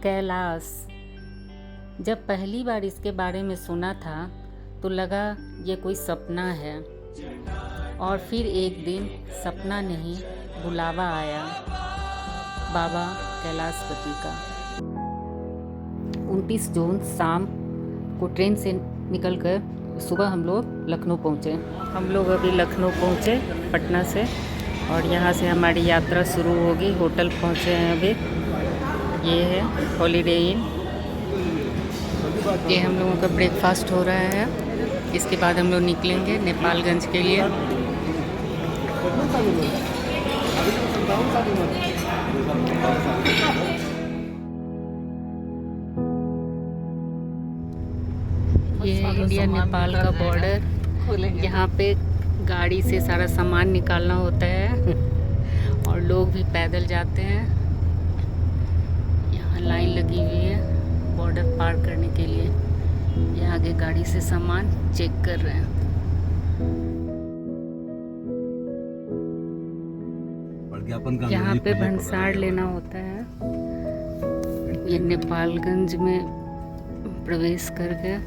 कैलाश। जब पहली बार इसके बारे में सुना था तो लगा ये कोई सपना है, और फिर एक दिन सपना नहीं बुलावा आया बाबा कैलाशपति का। 29 जून शाम को ट्रेन से निकलकर सुबह हम लोग लखनऊ पहुँचे। हम लोग अभी लखनऊ पहुँचे पटना से, और यहाँ से हमारी यात्रा शुरू होगी। होटल पहुँचे हैं अभी, ये है हॉलीडे इन। ये हम लोगों का ब्रेकफास्ट हो रहा है। इसके बाद हम लोग निकलेंगे नेपालगंज के लिए। ये है इंडिया नेपाल का बॉर्डर। यहाँ पे गाड़ी से सारा सामान निकालना होता है और लोग भी पैदल जाते हैं। यहाँ लाइन लगी हुई है बॉर्डर पार करने के लिए। ये आगे गाड़ी से सामान चेक कर रहे हैं। यहाँ पे भंसार लेना होता है। ये नेपालगंज में प्रवेश करके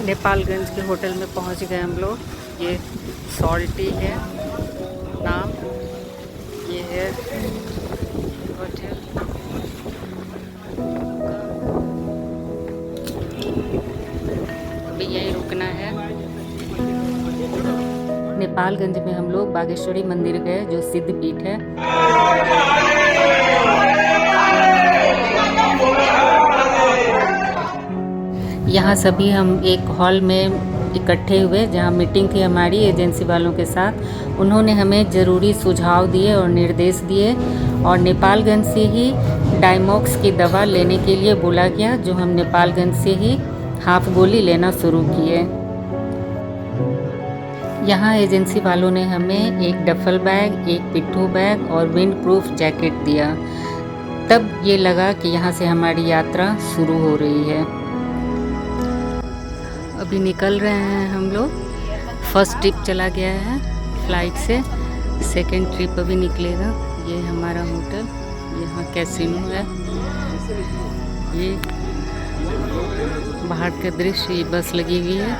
नेपालगंज के होटल में पहुंच गए हम लोग। ये सॉल्टी है नाम, ये है होटल। अभी यहीं रुकना है। नेपालगंज में हम लोग बागेश्वरी मंदिर गए, जो सिद्ध पीठ है। यहाँ सभी हम एक हॉल में इकट्ठे हुए, जहाँ मीटिंग थी हमारी एजेंसी वालों के साथ। उन्होंने हमें ज़रूरी सुझाव दिए और निर्देश दिए, और नेपालगंज से ही डायमॉक्स की दवा लेने के लिए बोला गया, जो हम नेपालगंज से ही हाफ गोली लेना शुरू किए। यहाँ एजेंसी वालों ने हमें एक डफल बैग, एक पिट्ठू बैग और विंड प्रूफ जैकेट दिया। तब ये लगा कि यहाँ से हमारी यात्रा शुरू हो रही है। अभी निकल रहे हैं हम लोग। फर्स्ट ट्रिप चला गया है फ्लाइट से, सेकंड ट्रिप अभी निकलेगा। ये हमारा होटल, यहाँ कैसीनो है। ये बाहर का दृश्य, ये बस लगी हुई है।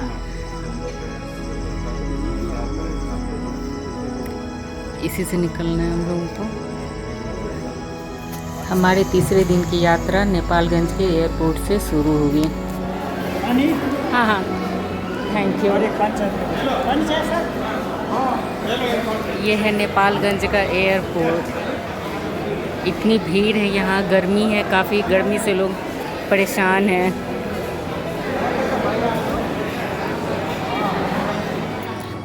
इसी से निकलना है हम लोगों को। हमारे तीसरे दिन की यात्रा नेपालगंज के एयरपोर्ट से शुरू होगी। हाँ हाँ, थैंक यू। ये है नेपालगंज का एयरपोर्ट। इतनी भीड़ है यहाँ, गर्मी है काफ़ी, गर्मी से लोग परेशान हैं।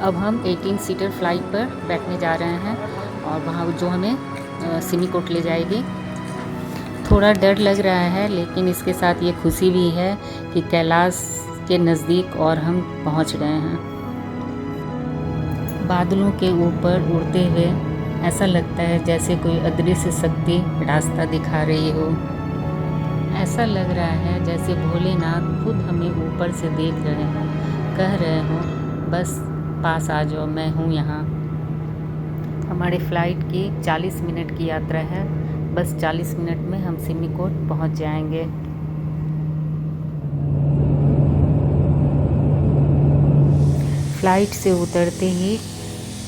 अब हम 18 सीटर फ्लाइट पर बैठने जा रहे हैं, और वहाँ जो हमें सिमिकोट ले जाएगी। थोड़ा डर लग रहा है, लेकिन इसके साथ ये खुशी भी है कि कैलाश के नज़दीक और हम पहुँच गए हैं। बादलों के ऊपर उड़ते हुए ऐसा लगता है जैसे कोई अदृश्य शक्ति रास्ता दिखा रही हो। ऐसा लग रहा है जैसे भोलेनाथ खुद हमें ऊपर से देख रहे हों, कह रहे हो बस पास आ जाओ, मैं हूँ यहाँ। हमारी फ़्लाइट की 40 मिनट की यात्रा है। बस 40 मिनट में हम सिमिकोट पहुँच जाएंगे। फ़्लाइट से उतरते ही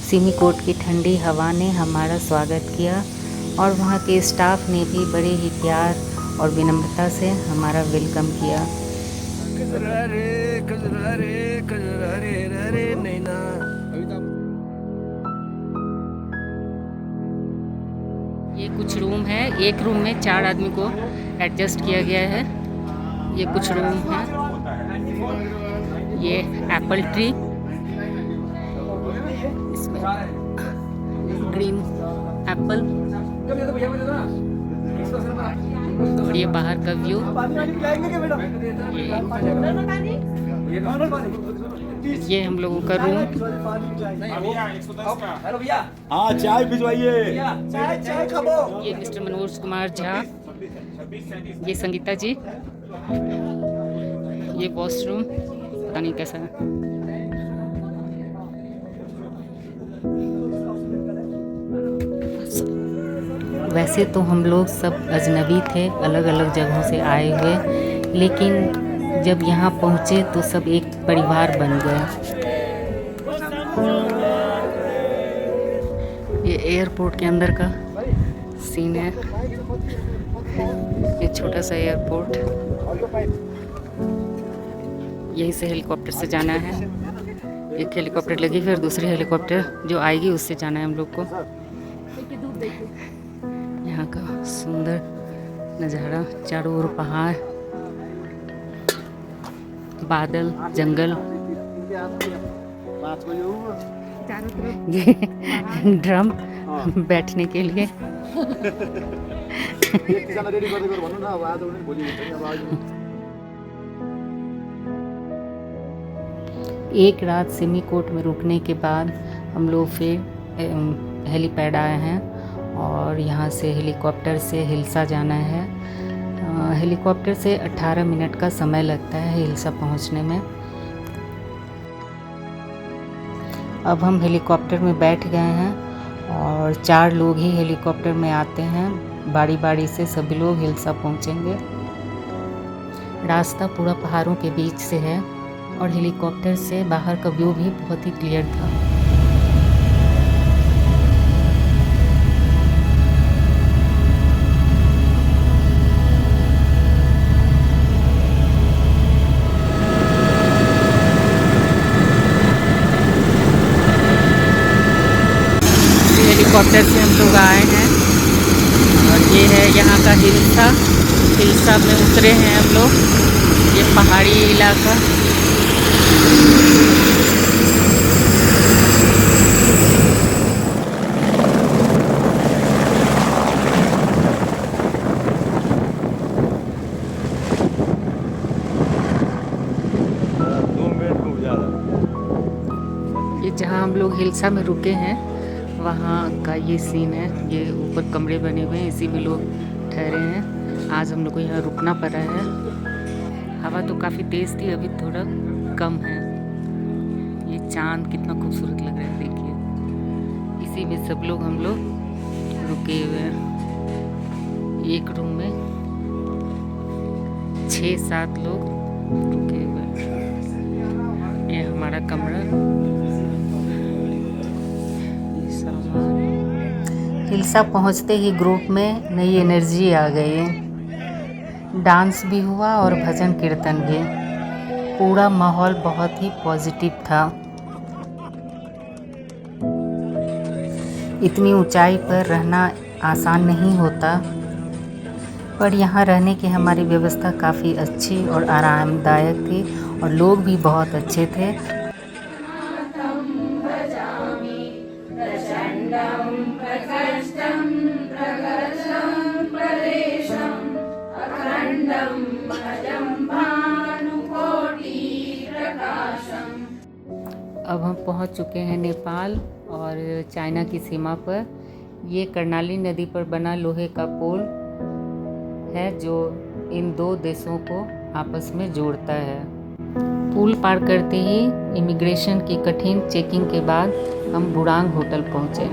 सिमिकोट की ठंडी हवा ने हमारा स्वागत किया, और वहाँ के स्टाफ ने भी बड़े ही प्यार और विनम्रता से हमारा वेलकम किया। ये कुछ रूम है। एक रूम में 4 आदमी को एडजस्ट किया गया है। ये कुछ रूम है। ये एप्पल ट्री, इसमें ग्रीन एप्पल, और ये बाहर का व्यू। ये हम लोगों का रूम। हाँ, चाय भिजवाइए। ये मिस्टर मनोज कुमार झा, ये संगीता जी। ये वॉशरूम, पता नहीं कैसा है। वैसे तो हम लोग सब अजनबी थे, अलग अलग जगहों से आए हुए, लेकिन जब यहाँ पहुँचे तो सब एक परिवार बन गए। ये एयरपोर्ट के अंदर का सीन है। ये छोटा सा एयरपोर्ट, यहीं से हेलीकॉप्टर से जाना है। एक हेलीकॉप्टर लगी, फिर दूसरी हेलीकॉप्टर जो आएगी उससे जाना है हम लोग को। यहाँ का सुंदर नज़ारा, चारों ओर पहाड़, बादल, जंगल। ये ड्रम बैठने के लिए। एक रात सिमिकोट में रुकने के बाद हम लोग फिर हेलीपैड आए हैं और यहाँ से हेलीकॉप्टर से हिल्सा जाना है। हेलीकॉप्टर से 18 मिनट का समय लगता है हिल्सा पहुँचने में। अब हम हेलीकॉप्टर में बैठ गए हैं और 4 लोग ही हेलीकॉप्टर में आते हैं। बारी बारी से सभी लोग हिल्सा पहुँचेंगे। रास्ता पूरा पहाड़ों के बीच से है और हेलीकॉप्टर से बाहर का व्यू भी बहुत ही क्लियर था। हेलीकॉप्टर से हम लोग आए हैं और ये है यहाँ का हिल्सा में उतरे हैं हम लोग। ये पहाड़ी इलाका। ये जहाँ हम लोग हिल्सा में रुके हैं वहाँ का ये सीन है। ये ऊपर कमरे बने हुए हैं, इसी में लोग ठहरे हैं। आज हम लोग को यहाँ रुकना पड़ा है। हवा तो काफ़ी तेज़ थी, अभी थोड़ा कम है। ये चांद कितना खूबसूरत लग रहा है, देखिए। इसी में सब लोग हम लोग रुके हुए हैं। एक रूम में 6-7 लोग रुके हुए हैं। ये हमारा कमरा। हिल्सा पहुंचते ही ग्रुप में नई एनर्जी आ गई। डांस भी हुआ और भजन कीर्तन भी। पूरा माहौल बहुत ही पॉजिटिव था। इतनी ऊंचाई पर रहना आसान नहीं होता, पर यहाँ रहने की हमारी व्यवस्था काफ़ी अच्छी और आरामदायक थी और लोग भी बहुत अच्छे थे। अब हम पहुंच चुके हैं नेपाल और चाइना की सीमा पर। ये कर्णाली नदी पर बना लोहे का पुल है जो इन 2 देशों को आपस में जोड़ता है। पुल पार करते ही इमिग्रेशन की कठिन चेकिंग के बाद हम बुरांग होटल पहुंचे,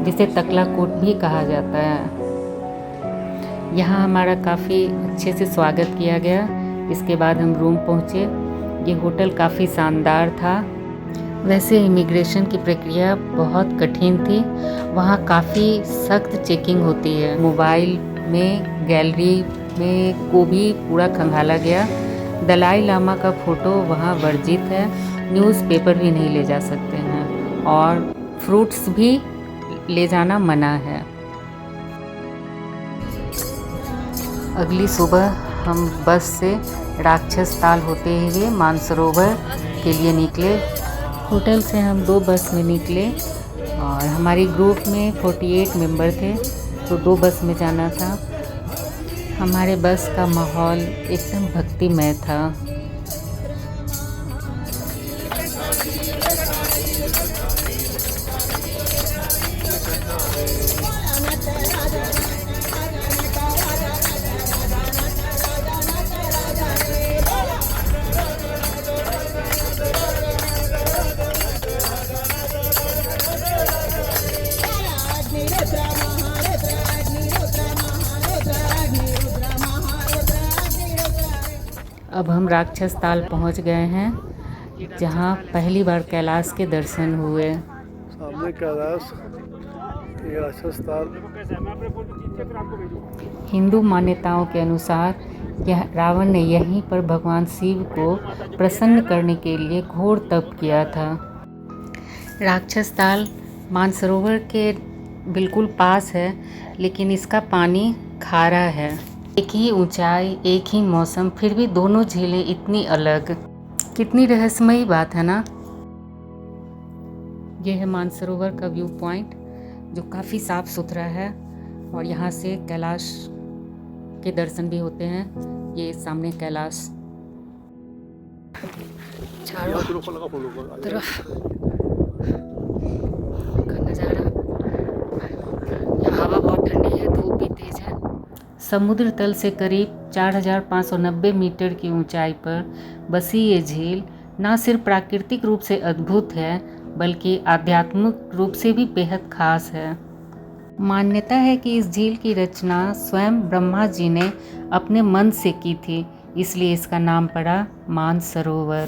जिसे तकलाकोट भी कहा जाता है। यहाँ हमारा काफ़ी अच्छे से स्वागत किया गया। इसके बाद हम रूम पहुँचे। ये होटल काफ़ी शानदार था। वैसे इमिग्रेशन की प्रक्रिया बहुत कठिन थी। वहाँ काफ़ी सख्त चेकिंग होती है। मोबाइल में, गैलरी में को भी पूरा खंगाला गया। दलाई लामा का फ़ोटो वहाँ वर्जित है। न्यूज़पेपर भी नहीं ले जा सकते हैं और फ्रूट्स भी ले जाना मना है। अगली सुबह हम बस से राक्षस ताल होते हुए मानसरोवर के लिए निकले। होटल से हम 2 बस में निकले और हमारी ग्रुप में 48 मेंबर थे, तो 2 बस में जाना था। हमारे बस का माहौल एकदम भक्तिमय था। अब हम राक्षस ताल पहुंच गए हैं, जहां पहली बार कैलाश के दर्शन हुए। सामने कैलाश, ये राक्षस ताल। हिंदू मान्यताओं के अनुसार यह रावण ने यहीं पर भगवान शिव को प्रसन्न करने के लिए घोर तप किया था। राक्षस ताल मानसरोवर के बिल्कुल पास है, लेकिन इसका पानी खारा है। एक ही ऊंचाई, एक ही मौसम, फिर भी दोनों झीलें इतनी अलग। कितनी रहस्यमयी बात है ना। यह है मानसरोवर का व्यू पॉइंट, जो काफ़ी साफ सुथरा है और यहाँ से कैलाश के दर्शन भी होते हैं। ये सामने कैलाश, चारों तरफ का नज़ारा। यहाँ हवा बहुत ठंडी है, धूप भी तेज है। समुद्र तल से करीब 4590 मीटर की ऊंचाई पर बसी ये झील न सिर्फ प्राकृतिक रूप से अद्भुत है, बल्कि आध्यात्मिक रूप से भी बेहद खास है। मान्यता है कि इस झील की रचना स्वयं ब्रह्मा जी ने अपने मन से की थी, इसलिए इसका नाम पड़ा मानसरोवर।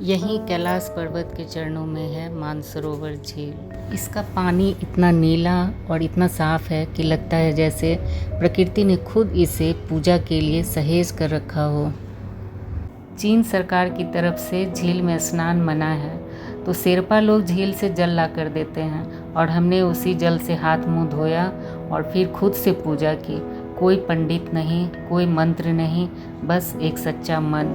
यहीं कैलाश पर्वत के चरणों में है मानसरोवर झील। इसका पानी इतना नीला और इतना साफ है कि लगता है जैसे प्रकृति ने खुद इसे पूजा के लिए सहेज कर रखा हो। चीन सरकार की तरफ से झील में स्नान मना है, तो शेरपा लोग झील से जल ला कर देते हैं और हमने उसी जल से हाथ मुंह धोया और फिर खुद से पूजा की। कोई पंडित नहीं, कोई मंत्र नहीं, बस एक सच्चा मन।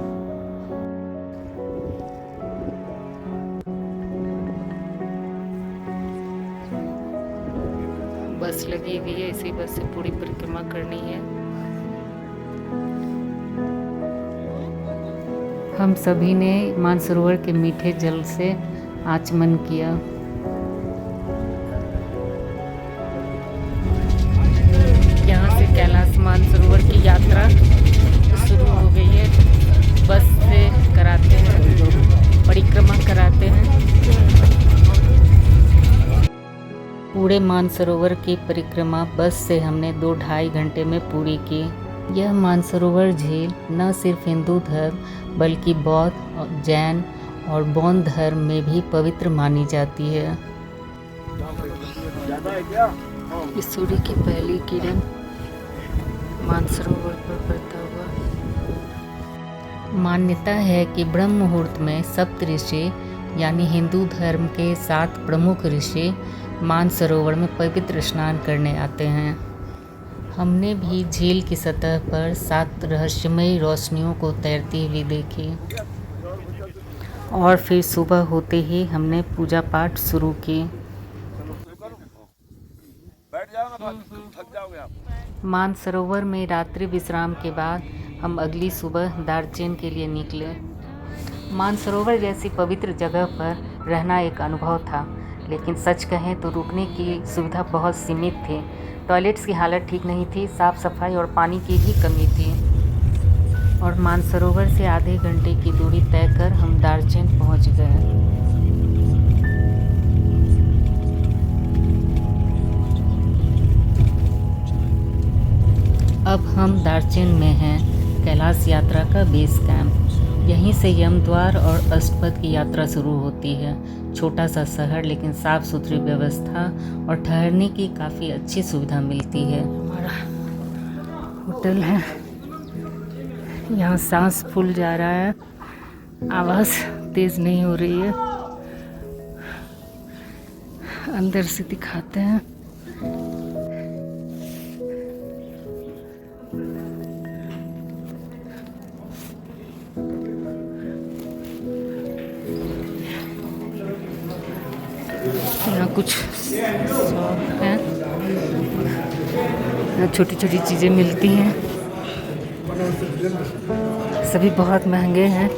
बस लगी हुई है, इसी बस से पूरी परिक्रमा करनी है। हम सभी ने मानसरोवर के मीठे जल से आचमन किया। यहाँ से कैलाश मानसरोवर की यात्रा शुरू हो गई है। बस से कराते हैं, परिक्रमा कराते हैं। पूरे मानसरोवर की परिक्रमा बस से हमने 2-2.5 घंटे में पूरी की। यह मानसरोवर झील न सिर्फ हिंदू धर्म बल्कि बौद्ध, जैन और बौद्ध धर्म में भी पवित्र मानी जाती है। इस सूर्य की पहली किरण मानसरोवर पर पड़ता हुआ। मान्यता है कि ब्रह्म मुहूर्त में सप्त ऋषि यानी हिंदू धर्म के 7 प्रमुख ऋषि मानसरोवर में पवित्र स्नान करने आते हैं। हमने भी झील की सतह पर 7 रहस्यमयी रोशनियों को तैरती हुई देखी और फिर सुबह होते ही हमने पूजा पाठ शुरू की। मानसरोवर में रात्रि विश्राम के बाद हम अगली सुबह दार्जिलिंग के लिए निकले। मानसरोवर जैसी पवित्र जगह पर रहना एक अनुभव था, लेकिन सच कहें तो रुकने की सुविधा बहुत सीमित थी। टॉयलेट्स की हालत ठीक नहीं थी, साफ सफाई और पानी की भी कमी थी। और मानसरोवर से आधे घंटे की दूरी तय कर हम दार्जिलिंग पहुंच गए। अब हम दार्जिलिंग में हैं, कैलाश यात्रा का बेस कैंप। यहीं से यमद्वार और अष्टपद की यात्रा शुरू होती है। छोटा सा शहर, लेकिन साफ सुथरी व्यवस्था और ठहरने की काफ़ी अच्छी सुविधा मिलती है। हमारा होटल है, यहाँ सांस फूल जा रहा है, आवाज़ तेज़ नहीं हो रही है। अंदर से दिखाते हैं। यहाँ कुछ शॉप हैं, यहाँ छोटी छोटी चीज़ें मिलती हैं, सभी बहुत महंगे हैं।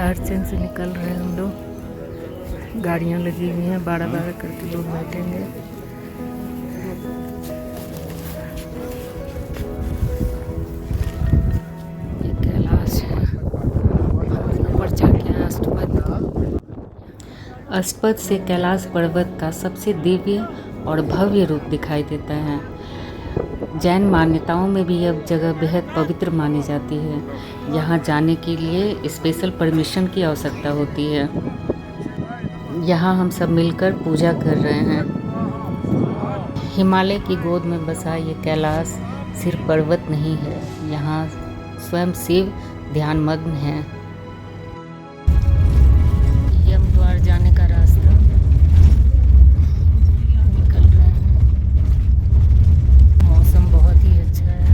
दार्चन से निकल रहे हैं हम लोग। गाड़ियाँ लगी हुई हैं, 12-12 करके लोग बैठेंगे। ये कैलाश है, ऊपर जाके अष्टपद से कैलाश पर्वत का सबसे दिव्य और भव्य रूप दिखाई देता है। जैन मान्यताओं में भी यह जगह बेहद पवित्र मानी जाती है। यहाँ जाने के लिए स्पेशल परमिशन की आवश्यकता होती है। यहाँ हम सब मिलकर पूजा कर रहे हैं। हिमालय की गोद में बसा ये कैलाश सिर्फ पर्वत नहीं है, यहाँ स्वयं शिव ध्यानमग्न है। यमद्वार जाने का रास्ता निकल रहे हैं। मौसम बहुत ही अच्छा है,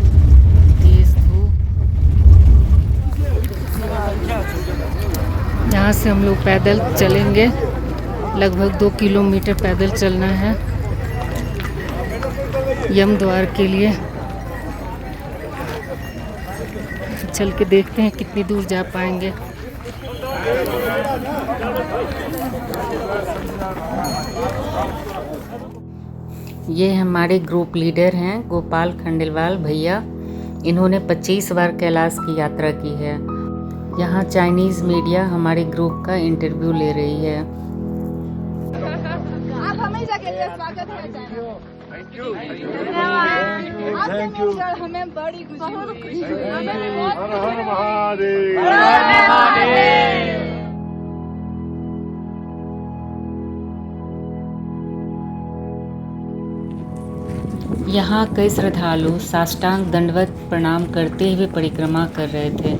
तेज धूप। यहाँ से हम लोग पैदल चलेंगे, लगभग 2 किलोमीटर पैदल चलना है यमद्वार के लिए। चल के देखते हैं कितनी दूर जा पाएंगे। ये हमारे ग्रुप लीडर हैं गोपाल खंडेलवाल भैया। इन्होंने 25 बार कैलाश की यात्रा की है। यहाँ चाइनीज मीडिया हमारे ग्रुप का इंटरव्यू ले रही है। आप हमेशा के लिए स्वागत है चाइना। Thank you. हमें बड़ी खुशी हुई। हर हर महादेव। यहाँ कई श्रद्धालु साष्टांग दंडवत प्रणाम करते हुए परिक्रमा कर रहे थे।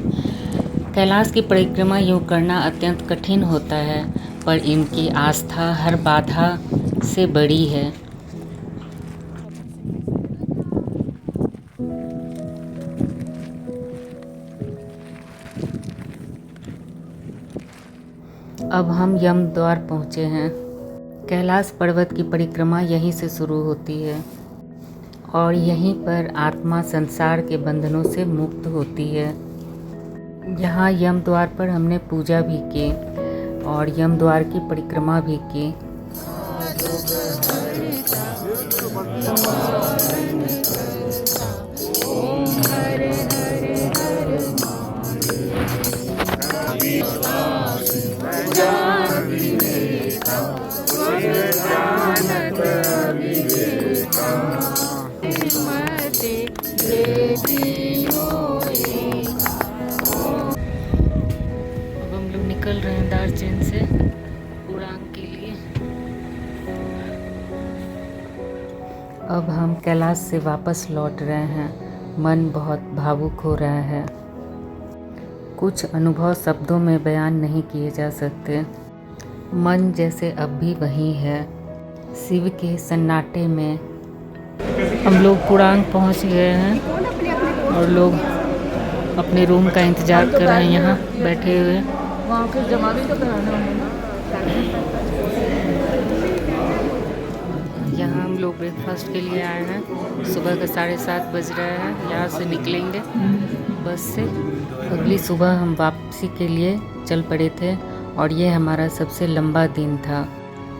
कैलाश की परिक्रमा यूँ करना अत्यंत कठिन होता है, पर इनकी आस्था हर बाधा से बड़ी है। अब हम यमद्वार पहुँचे हैं। कैलाश पर्वत की परिक्रमा यहीं से शुरू होती है और यहीं पर आत्मा संसार के बंधनों से मुक्त होती है। यहाँ यमद्वार पर हमने पूजा भी की और यमद्वार की परिक्रमा भी की। अब हम लोग निकल रहे हैं दार्चन से उड़ान के लिए। अब हम कैलाश से वापस लौट रहे हैं। मन बहुत भावुक हो रहा है। कुछ अनुभव शब्दों में बयान नहीं किए जा सकते। मन जैसे अब भी वही है, शिव के सन्नाटे में। हम लोग पुरांग पहुंच गए हैं और लोग अपने रूम का इंतज़ार कर रहे हैं यहाँ बैठे हुए। वहाँ फिर जमा भी तो कराना है ना। यहाँ हम लोग ब्रेकफास्ट के लिए आए हैं। सुबह का 7:30 बज रहा है। यहाँ से निकलेंगे बस से। अगली सुबह हम वापसी के लिए चल पड़े थे और ये हमारा सबसे लंबा दिन था।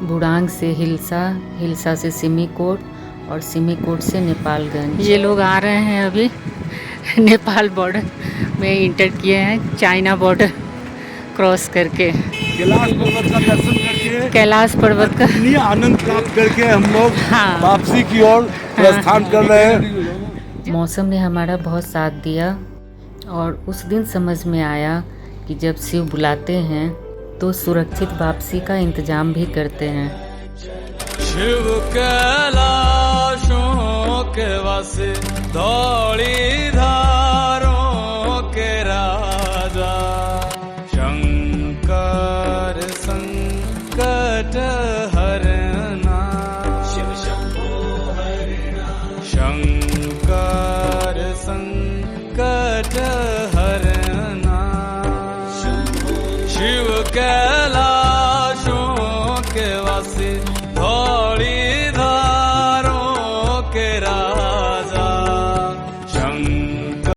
बुड़ांग से हिल्सा, हिल्सा से सिमीकोट और सिमीकोट से नेपालगंज। ये लोग आ रहे हैं अभी नेपाल बॉर्डर में इंटर किए हैं, चाइना बॉर्डर क्रॉस करके। कैलाश पर्वत का दर्शन करके, कैलाश पर्वत का इतनी आनंद प्राप्त करके हम लोग हाँ। वापसी की ओर प्रस्थान कर रहे हैं। मौसम ने हमारा बहुत साथ दिया और उस दिन समझ में आया कि जब शिव बुलाते हैं तो सुरक्षित वापसी का इंतजाम भी करते हैं। शिव कैलाशों के वासे धौली धारों के राजा, शंकर संकट हरना, शिव शंभो हरना, शंकर संकट हरना, शिव कैलाशों के वासी धौली धारों के